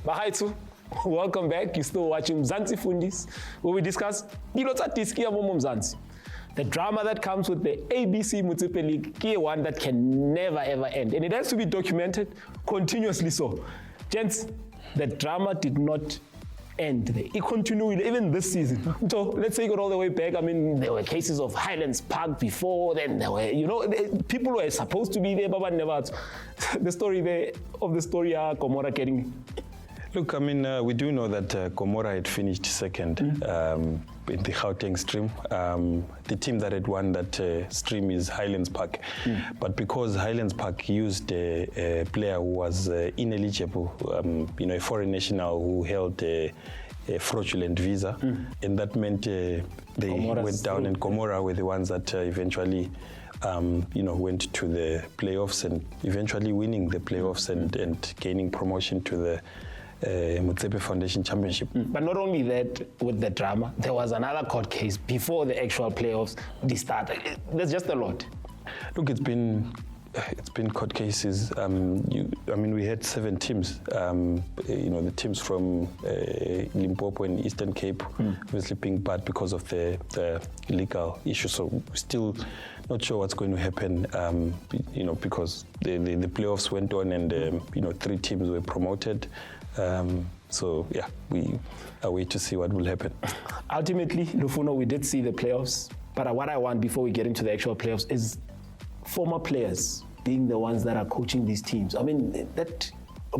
Bahaitu, welcome back. You're still watching Mzansi Fundis, where we discuss the drama that comes with the ABC Motsepe League, key one that can never ever end. And it has to be documented continuously so. Gents, the drama did not end there. It continued even this season. So let's take it all the way back. I mean, there were cases of Highlands Park before, then there were, people were supposed to be there, but never. The story there of the story are Gomora getting. Look, I mean, we do know that Gomora had finished second in the Gauteng stream. The team that had won that stream is Highlands Park. But because Highlands Park used a player who was ineligible, a foreign national who held a fraudulent visa, and that meant they went down, and Gomora were the ones that eventually went to the playoffs and eventually winning the playoffs and gaining promotion to the Motsepe Foundation Championship. But not only that, with the drama, there was another court case before the actual playoffs started. There's just a lot. Look, it's been court cases. We had 7 teams. The teams from Limpopo and Eastern Cape, obviously being bad because of the legal issue. So we're still not sure what's going to happen. Because the playoffs went on and 3 teams were promoted. We are waiting to see what will happen. Ultimately, Lufuno, we did see the playoffs. But what I want before we get into the actual playoffs is former players being the ones that are coaching these teams. I mean, that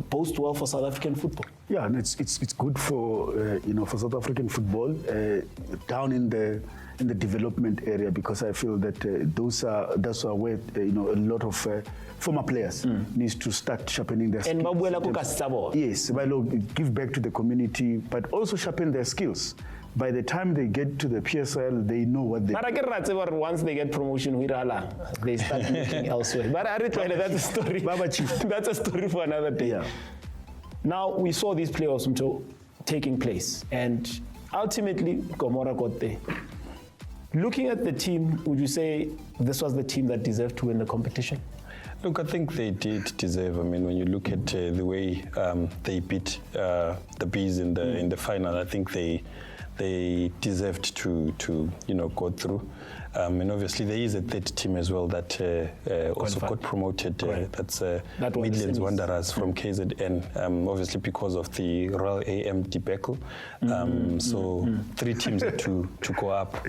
bodes well for South African football. Yeah, and it's good for for South African football down in the development area, because I feel that that's where a lot of former players needs to start sharpening their skills. And yes, give back to the community, but also sharpen their skills. By the time they get to the PSL, they know what they. But once they get promotion, they start looking elsewhere. But that's a story. That's a story for another day. Yeah. Now we saw these playoffs taking place, and ultimately Gomora got there. Looking at the team, would you say this was the team that deserved to win the competition? Look, I think they did deserve. I mean, when you look at the way they beat the Bees in the final, I think they deserved to go through. And obviously there is a third team as well that also got promoted. That's Midlands Wanderers from KZN, obviously because of the Royal AM debacle. 3 teams had to go up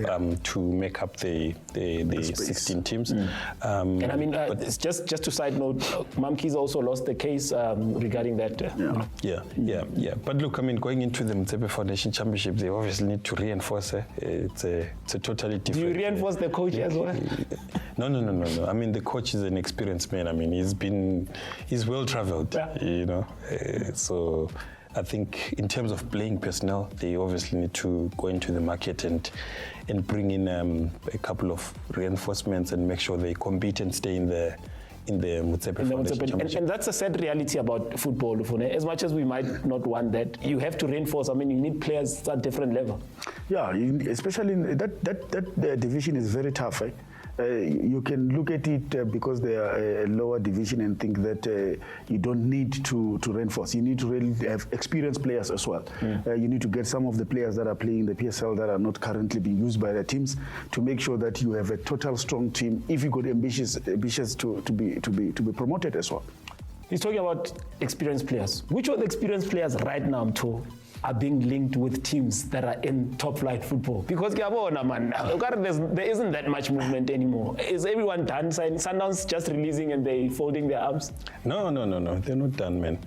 to make up the 16 teams. And I mean, it's just to side note, Mamki's also lost the case regarding that. Yeah. But look, I mean, going into the Motsepe Foundation Championship, they obviously need to reinforce it. It's a totally different. Do you reinforce the coach as well? No. I mean, the coach is an experienced man. I mean, he's well traveled. So I think in terms of playing personnel, they obviously need to go into the market and bring in a couple of reinforcements and make sure they compete and stay in the Motsepe Foundation Championship. And that's a sad reality about football. As much as we might not want that, you have to reinforce. I mean, you need players at different level. Yeah, especially in that division is very tough. You can look at it because they are a lower division and think that you don't need to reinforce. You need to really have experienced players as well. You need to get some of the players that are playing in the PSL that are not currently being used by the teams to make sure that you have a total strong team if you got ambitious to be promoted as well. He's talking about experienced players. Which of the experienced players right now, Mtho, are being linked with teams that are in top flight football? Because there isn't that much movement anymore. Is everyone done? Sundowns just releasing and they folding their arms? No. They're not done, man.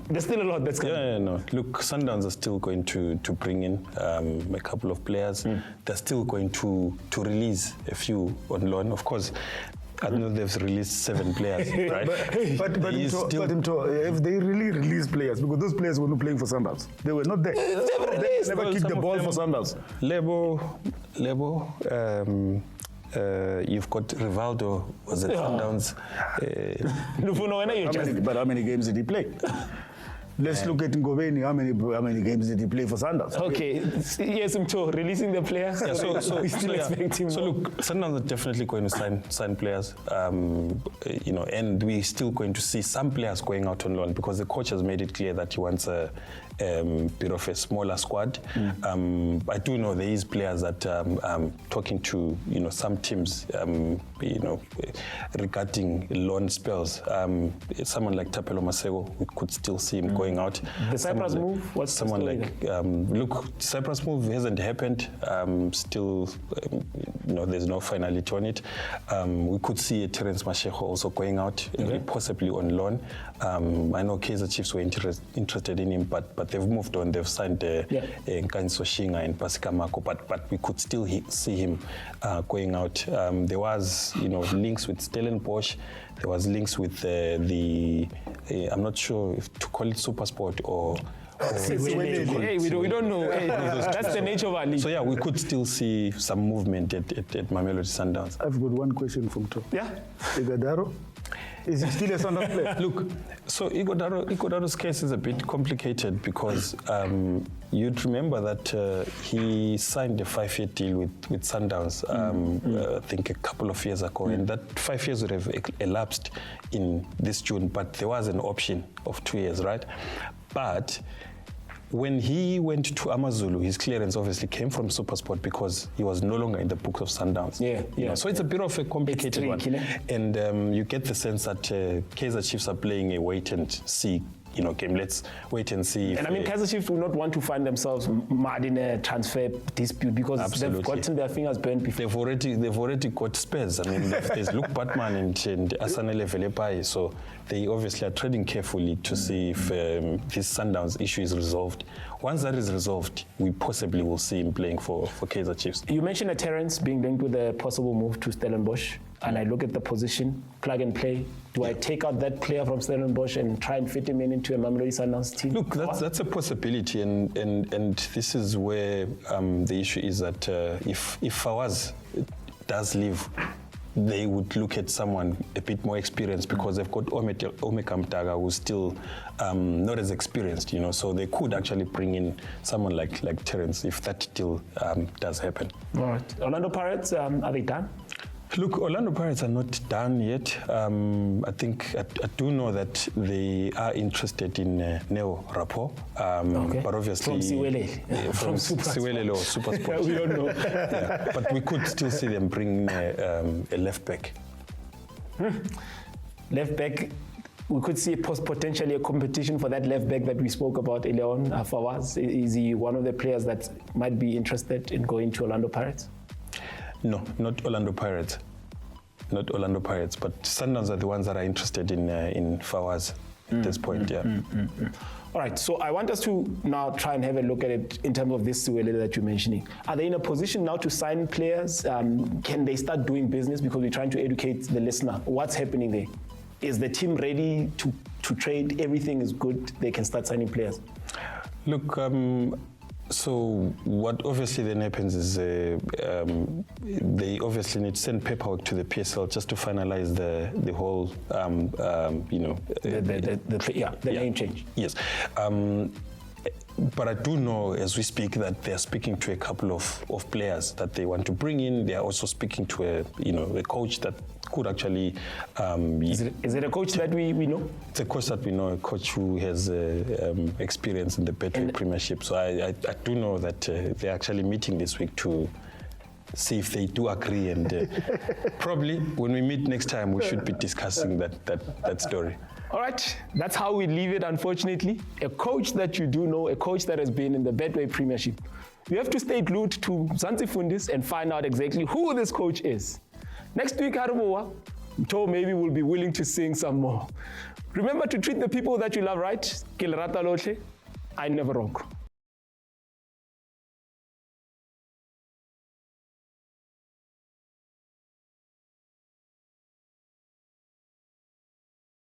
There's still a lot that's coming. Yeah, no. Look, Sundowns are still going to bring in a couple of players. They're still going to release a few on loan. Of course, I know they've released 7 players, right? but Mtho, if they really release players, because those players were not playing for Sundowns. They were not there. They never kicked the ball for Sundowns. Lebo, you've got Rivaldo, was it Sundowns? Lufuno, but how many games did he play? Let's look at Ngobeni. How many games did he play for Sundowns? Okay, yes, Mtho, releasing the players. Yeah, we still expecting so more. look, Sundowns are definitely going to sign players, and we're still going to see some players going out on loan because the coach has made it clear that he wants a bit of a smaller squad. I do know there is players that talking to some teams regarding loan spells. Someone like Tapelo Masego, we could still see him going out. The Cyprus move? What's someone the story like look, Cyprus move hasn't happened. Still, there's no finality on it. We could see Terence Mashego also going out, possibly on loan. I know Kaizer Chiefs were interested in him, but they've moved on. They've signed Nkanso Shinga and Pasikamako, but we could still see him going out. There was, links with Stellenbosch. There was links with I'm not sure if to call it Supersport or hey, we don't know. Hey, that's the nature of our league. So yeah, we could still see some movement at Mamelodi Sundowns. I've got one question from Mtho. Yeah. Ighodaro, is he still a Sundowns player? Look, so Ighodaro's case is a bit complicated because you'd remember that he signed a 5-year deal with Sundowns, I think a couple of years ago, and that 5 years would have elapsed in this June, but there was an option of 2 years, right? But when he went to Amazulu, his clearance obviously came from Supersport because he was no longer in the books of Sundowns. Yeah. So it's a bit of a complicated one. And you get the sense that Kaizer Chiefs are playing a wait-and-see game. Let's wait and see. And Kaizer Chiefs will not want to find themselves mad in a transfer dispute because they've gotten their fingers burnt before. They've already got spares. There's Luke Batman and Asanele Velepai, so they obviously are treading carefully to see if this Sundowns issue is resolved. Once that is resolved, we possibly will see him playing for Kaizer Chiefs. You mentioned a Terence being linked with a possible move to Stellenbosch, and I look at the position, plug and play. Do I take out that player from Stellenbosch and try and fit him into a Mamelodi Sundowns team? Look, that's a possibility, and this is where the issue is that if Fawaz does leave, they would look at someone a bit more experienced because they've got Omeka Mtaga who's still not as experienced, so they could actually bring in someone like Terence if that deal does happen. All right. Orlando Pirates, are they done? Look, Orlando Pirates are not done yet. I think I do know that they are interested in Neo Rapo, but obviously from Siwele, from Siwele or Supersport. We don't know. Yeah. But we could still see them bring a left back. Left back. We could see potentially a competition for that left back that we spoke about earlier on. Fawaz, is he one of the players that might be interested in going to Orlando Pirates? No, not Orlando Pirates. Not Orlando Pirates, but Sundowns are the ones that are interested in Fawaz at this point, All right, so I want us to now try and have a look at it in terms of this Siwele that you're mentioning. Are they in a position now to sign players? Can they start doing business? Because we're trying to educate the listener. What's happening there? Is the team ready to trade? Everything is good. They can start signing players. Look, so what obviously then happens is they obviously need to send paperwork to the PSL just to finalize the whole, the name change. Yes. But I do know, as we speak, that they are speaking to a couple of players that they want to bring in. They are also speaking to a coach that could actually. Is it a coach that we know? It's a coach that we know, a coach who has experience in the Betway Premiership. So I do know that they're actually meeting this week to see if they do agree, and probably when we meet next time, we should be discussing that story. All right, that's how we leave it, unfortunately. A coach that you do know, a coach that has been in the Betway Premiership. You have to stay glued to Mzansi Fundis and find out exactly who this coach is. Next week, Mtho maybe will be willing to sing some more. Remember to treat the people that you love right. Ke lerata lotlhe, I never rock.